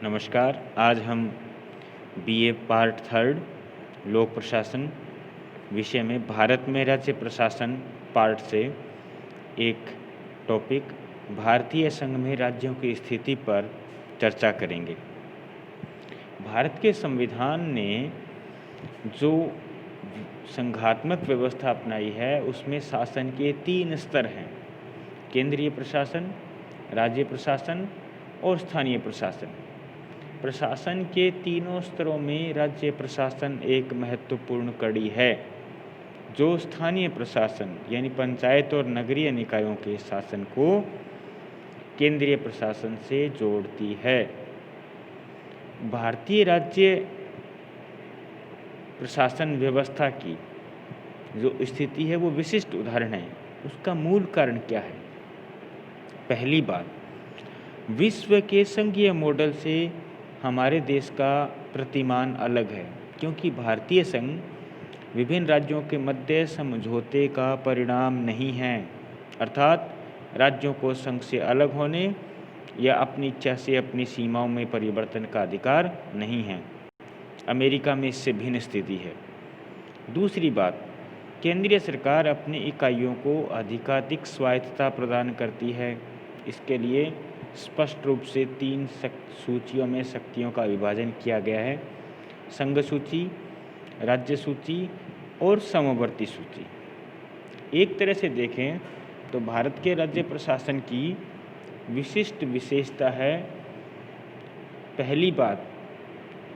नमस्कार। आज हम बीए पार्ट थर्ड लोक प्रशासन विषय में भारत में राज्य प्रशासन पार्ट से एक टॉपिक भारतीय संघ में राज्यों की स्थिति पर चर्चा करेंगे। भारत के संविधान ने जो संघात्मक व्यवस्था अपनाई है उसमें शासन के 3 स्तर हैं: केंद्रीय प्रशासन, राज्य प्रशासन और स्थानीय प्रशासन। प्रशासन के तीनों स्तरों में राज्य प्रशासन एक महत्वपूर्ण कड़ी है, जो स्थानीय प्रशासन यानी पंचायत और नगरीय निकायों के शासन को केंद्रीय प्रशासन से जोड़ती है। भारतीय राज्य प्रशासन व्यवस्था की जो स्थिति है वो विशिष्ट उदाहरण है। उसका मूल कारण क्या है? पहली बात, विश्व के संघीय मॉडल से हमारे देश का प्रतिमान अलग है, क्योंकि भारतीय संघ विभिन्न राज्यों के मध्य समझौते का परिणाम नहीं है। अर्थात राज्यों को संघ से अलग होने या अपनी इच्छा से अपनी सीमाओं में परिवर्तन का अधिकार नहीं है। अमेरिका में इससे भिन्न स्थिति है। दूसरी बात, केंद्रीय सरकार अपनी इकाइयों को अधिकाधिक स्वायत्तता प्रदान करती है। इसके लिए स्पष्ट रूप से 3 सूचियों में शक्तियों का विभाजन किया गया है: संघ सूची, राज्य सूची और समवर्ती सूची। एक तरह से देखें तो भारत के राज्य प्रशासन की विशिष्ट विशेषता है, पहली बात,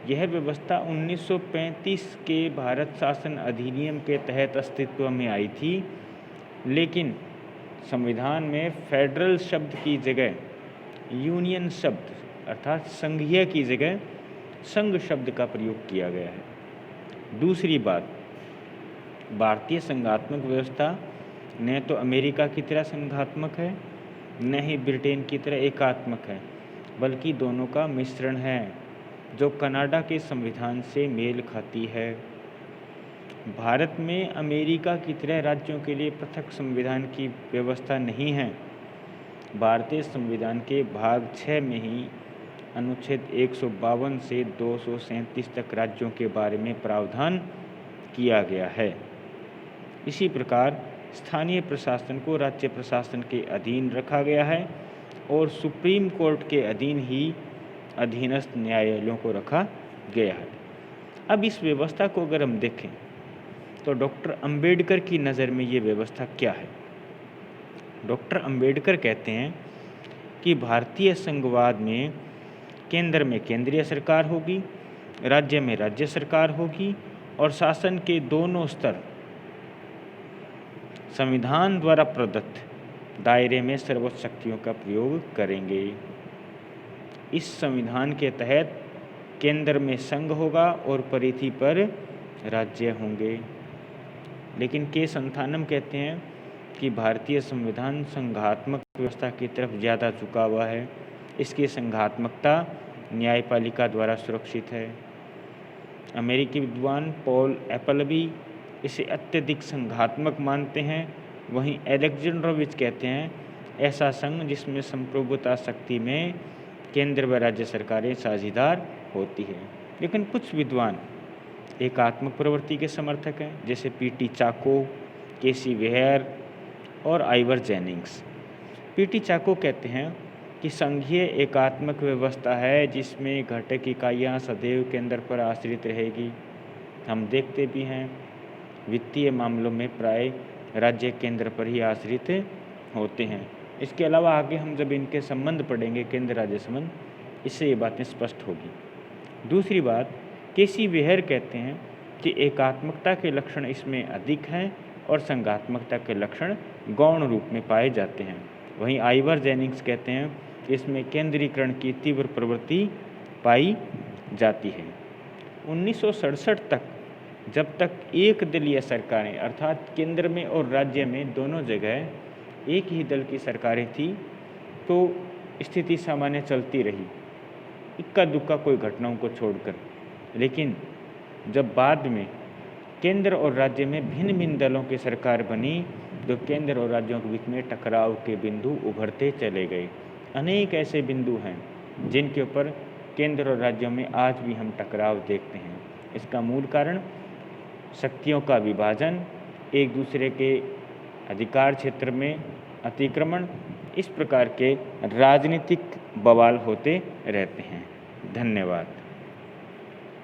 यह व्यवस्था 1935 के भारत शासन अधिनियम के तहत अस्तित्व में आई थी, लेकिन संविधान में फेडरल शब्द की जगह यूनियन शब्द अर्थात संघीय की जगह संघ शब्द का प्रयोग किया गया है। दूसरी बात, भारतीय संघात्मक व्यवस्था न तो अमेरिका की तरह संघात्मक है, न ही ब्रिटेन की तरह एकात्मक है, बल्कि दोनों का मिश्रण है, जो कनाडा के संविधान से मेल खाती है। भारत में अमेरिका की तरह राज्यों के लिए पृथक संविधान की व्यवस्था नहीं है। भारतीय संविधान के भाग 6 में ही अनुच्छेद 152 से 237 तक राज्यों के बारे में प्रावधान किया गया है। इसी प्रकार स्थानीय प्रशासन को राज्य प्रशासन के अधीन रखा गया है और सुप्रीम कोर्ट के अधीन ही अधीनस्थ न्यायालयों को रखा गया है। अब इस व्यवस्था को अगर हम देखें तो डॉक्टर अंबेडकर की नज़र में ये व्यवस्था क्या है? डॉक्टर अंबेडकर कहते हैं कि भारतीय संघवाद में केंद्र में केंद्रीय सरकार होगी, राज्य में राज्य सरकार होगी और शासन के दोनों स्तर संविधान द्वारा प्रदत्त दायरे में सर्वोच्च शक्तियों का प्रयोग करेंगे। इस संविधान के तहत केंद्र में संघ होगा और परिधि पर राज्य होंगे। लेकिन के संथानम कहते हैं कि भारतीय संविधान संघात्मक व्यवस्था की तरफ ज़्यादा झुका हुआ है। इसकी संघात्मकता न्यायपालिका द्वारा सुरक्षित है। अमेरिकी विद्वान पॉल एपलबी इसे अत्यधिक संघात्मक मानते हैं। वहीं एलेक्जेंड्रोविच कहते हैं ऐसा संघ जिसमें संप्रभुता शक्ति में केंद्र व राज्य सरकारें साझीदार होती है। लेकिन कुछ विद्वान एकात्मक प्रवृत्ति के समर्थक हैं, जैसे पीटी चाको, केसी वेयर और आइवर जेनिंग्स। पीटी चाको कहते हैं कि संघीय एकात्मक व्यवस्था है जिसमें घटक इकाइयाँ सदैव केंद्र पर आश्रित रहेगी। हम देखते भी हैं वित्तीय मामलों में प्राय राज्य केंद्र पर ही आश्रित होते हैं। इसके अलावा आगे हम जब इनके संबंध पढ़ेंगे, केंद्र राज्य संबंध, इससे ये बातें स्पष्ट होगी। दूसरी बात, केसी वेयर कहते हैं कि एकात्मकता के लक्षण इसमें अधिक हैं और संघात्मकता के लक्षण गौण रूप में पाए जाते हैं। वहीं आइवर जेनिंग्स कहते हैं कि इसमें केंद्रीकरण की तीव्र प्रवृत्ति पाई जाती है। 1967 तक, जब तक एक दलीय सरकारें अर्थात केंद्र में और राज्य में दोनों जगह एक ही दल की सरकारें थी, तो स्थिति सामान्य चलती रही, इक्का दुक्का कोई घटनाओं को छोड़कर। लेकिन जब बाद में केंद्र और राज्य में भिन्न भिन्न दलों की सरकार बनी, तो केंद्र और राज्यों के बीच में टकराव के बिंदु उभरते चले गए। अनेक ऐसे बिंदु हैं जिनके ऊपर केंद्र और राज्यों में आज भी हम टकराव देखते हैं। इसका मूल कारण शक्तियों का विभाजन, एक दूसरे के अधिकार क्षेत्र में अतिक्रमण, इस प्रकार के राजनीतिक बवाल होते रहते हैं। धन्यवाद।